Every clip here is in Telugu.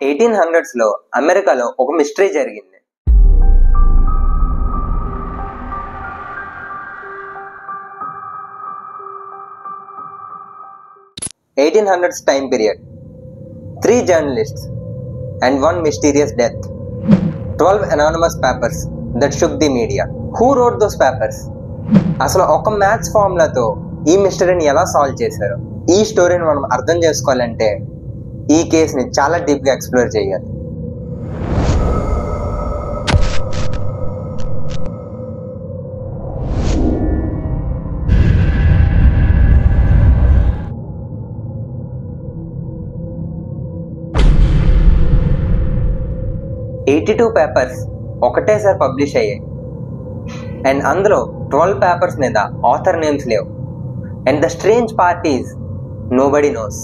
1800s లో అమెరికాలో ఒక మిస్టరీ జరిగింది. Time period, 3 journalists and 1 mysterious death, 12 anonymous papers that shook the media. Who wrote those papers? అసలు ఒక మ్యాథ్స్ ఫార్ములాతో ఈ మిస్టరీని ఎలా సాల్వ్ చేశారు? ఈ స్టోరీని మనం అర్థం చేసుకోవాలంటే ఈ కేసుని చాలా డీప్గా ఎక్స్ప్లోర్ చేయాలి. పేపర్స్ ఒకటేసారి పబ్లిష్ అయ్యాయి. అండ్ అందులో 12 పేపర్స్ మీద ఆథర్ నేమ్స్ లేవు. And the strange part is nobody nose.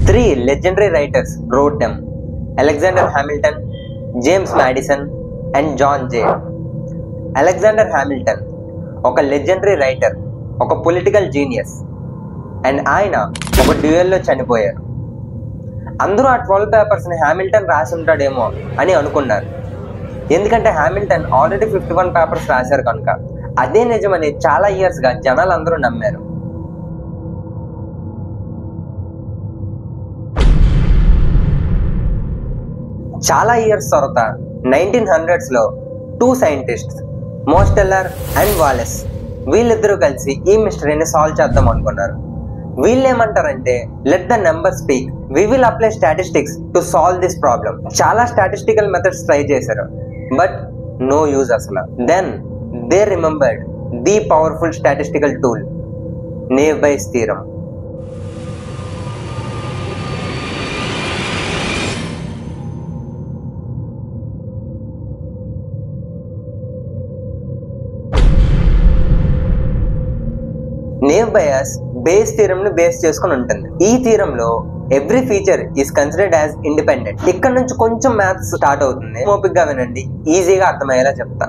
3 legendary writers wrote them: Alexander Hamilton, James Madison and John Jay. Alexander Hamilton ఒక లెజెండరీ రైటర్, ఒక పొలిటికల్ జీనియస్. అండ్ ఆయన ఒక డ్యూయల్లో చనిపోయారు. అందరూ ఆ 12 పేపర్స్ని హ్యామిల్టన్ రాసి ఉంటాడేమో అని అనుకున్నారు. ఎందుకంటే హ్యామిల్టన్ ఆల్రెడీ 51 పేపర్స్ రాశారు కనుక అదే నిజమని చాలా ఇయర్స్గా జనాలు అందరూ నమ్మారు. చాలా ఇయర్స్ తర్వాత 1900s లో 2 సైంటిస్ట్స్, మోస్టెల్లర్ అండ్ వాలెస్, వీళ్ళిద్దరూ కలిసి ఈ మిస్టరీని సాల్వ్ చేద్దాం అనుకున్నారు. వీళ్ళేమంటారంటే, let the number speak, we will apply statistics to solve this problem. చాలా స్టాటిస్టికల్ మెథడ్స్ ట్రై చేశారు, బట్ నో యూజ్ అసలు. Then they remembered the powerful statistical tool, naive Bayes theorem. Naive bias Bayes theorem ని బేస్ చేసుకుని ఉంటుంది. ఈ థీరంలో every feature is considered as independent. ఇక్కడ నుంచి కొంచెం మ్యాథ్స్ స్టార్ట్ అవుతుంది. ఓపిక్ గా వినండి, ఈజీగా అర్థమయ్యేలా చెప్తా.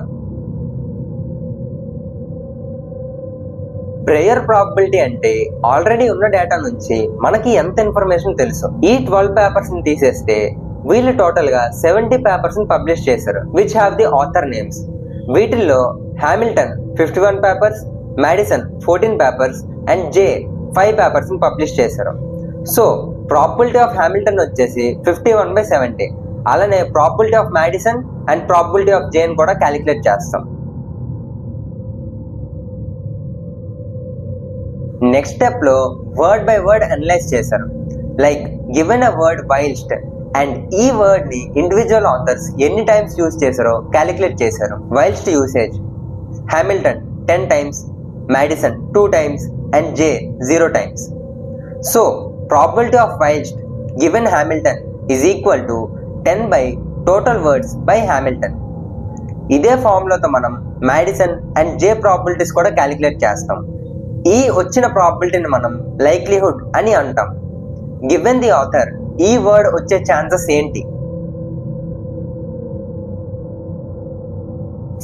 ప్రేయర్ ప్రాబబిలిటీ అంటే ఆల్రెడీ ఉన్న డేటా నుంచి మనకి ఎంత ఇన్ఫర్మేషన్ తెలుసు. ఈ 12 పేపర్స్ ని తీసేస్తే వీళ్ళు టోటల్ గా 70 పేపర్స్ ని పబ్లిష్ చేశారు, which have the author names. వీటిల్లో Hamilton 51 papers, Madison 14 papers and Jay 5 papers ని పబ్లిష్ చేశారు. సో ప్రాబబిలిటీ ఆఫ్ హ్యామిల్టన్ వచ్చేసి 51/70. అలానే probability of Madison and probability of Jane కూడా క్యాలిక్యులేట్ చేస్తాం. నెక్స్ట్ స్టెప్ లో వర్డ్ బై వర్డ్ అనలైజ్ చేశారు. Like given a word whilst, and ఈ వర్డ్ ని ఇండివిజువల్ ఆథర్స్ ఎన్ని టైమ్స్ యూజ్ చేశారో క్యాలిక్యులేట్ చేశారు. Whilst usage Hamilton 10 times, Madison 2 times and J 0 times. So probability of whilst given Hamilton is equal to 10 by total words by Hamilton. ఇదే ఫార్ములాతో మనం Madison and J ప్రాబబిలిటీస్ కూడా క్యాలిక్యులేట్ చేస్తాం. ఈ వచ్చిన ప్రాబబిలిటీని మనం లైక్లీహుడ్ అని అంటాం. గివెన్ ది ఆథర్ ఈ వర్డ్ వచ్చే ఛాన్సెస్ ఏంటి?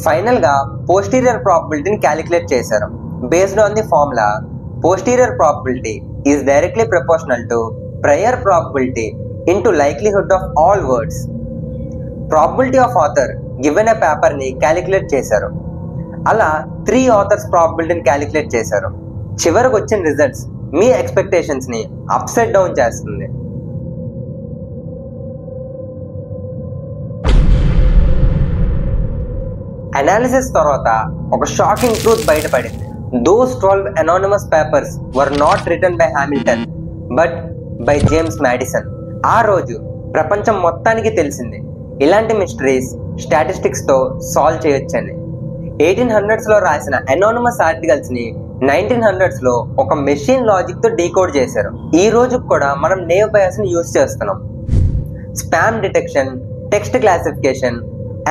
ఫైనల్ గా పోస్టీరియర్ ప్రాబబిలిటీని క్యాలిక్యులేట్ చేశారు. Based on the formula, posterior probability is directly proportional to prior probability into likelihood of all words. Probability of author given a paper ని క్యాలిక్యులేట్ చేశారు. అలా 3 ఆథర్స్ ప్రాబబిలిటీని క్యాలిక్యులేట్ చేశారు. చివరికి వచ్చిన రిజల్ట్స్ మీ ఎక్స్పెక్టేషన్స్ ని అప్సైడ్ డౌన్ చేస్తుంది. అనాలిసిస్ తర్వాత ఒక షాకింగ్ ట్రూత్ బయటపడింది. Those 12 anonymous papers were not written by Hamilton but by James Madison. ఆ రోజు ప్రపంచం మొత్తానికి తెలిసింది ఇలాంటి మిస్టరీస్ స్టాటిస్టిక్స్ తో సాల్వ్ చేయొచ్చని. 1800s లో రాసిన అనానిమస్ ఆర్టికల్స్ ని 1900s లో ఒక మెషిన్ లాజిక్ తో డీకోడ్ చేశారు. ఈ రోజు కూడా మనం నేవ్ బయాస్ ని యూజ్ చేస్తున్నాం. Spam detection, text classification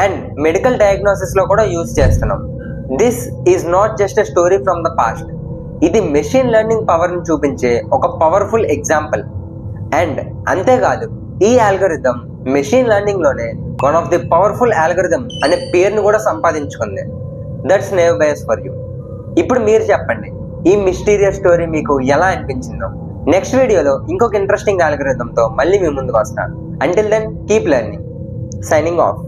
and medical diagnosis లో కూడా యూజ్ చేస్తున్నాం. This is not just a story from the past. ఇది మెషిన్ లెర్నింగ్ పవర్ ని చూపించే ఒక పవర్ఫుల్ ఎగ్జాంపుల్. అండ్ అంతేకాదు, ఈ ఆల్గోరిథం మెషిన్ లెర్నింగ్ లోనే one of the powerful algorithm అనే పేరును కూడా సంపాదించుకుంది. That's naive Bayes for you. ఇప్పుడు మీరు చెప్పండి, ఈ మిస్టీరియస్ స్టోరీ మీకు ఎలా అనిపించిందో? నెక్స్ట్ వీడియోలో ఇంకొక ఇంట్రెస్టింగ్ ఆల్గోరిథంతో మళ్ళీ మీ ముందుకు వస్తాను. Until then, keep learning. Signing off.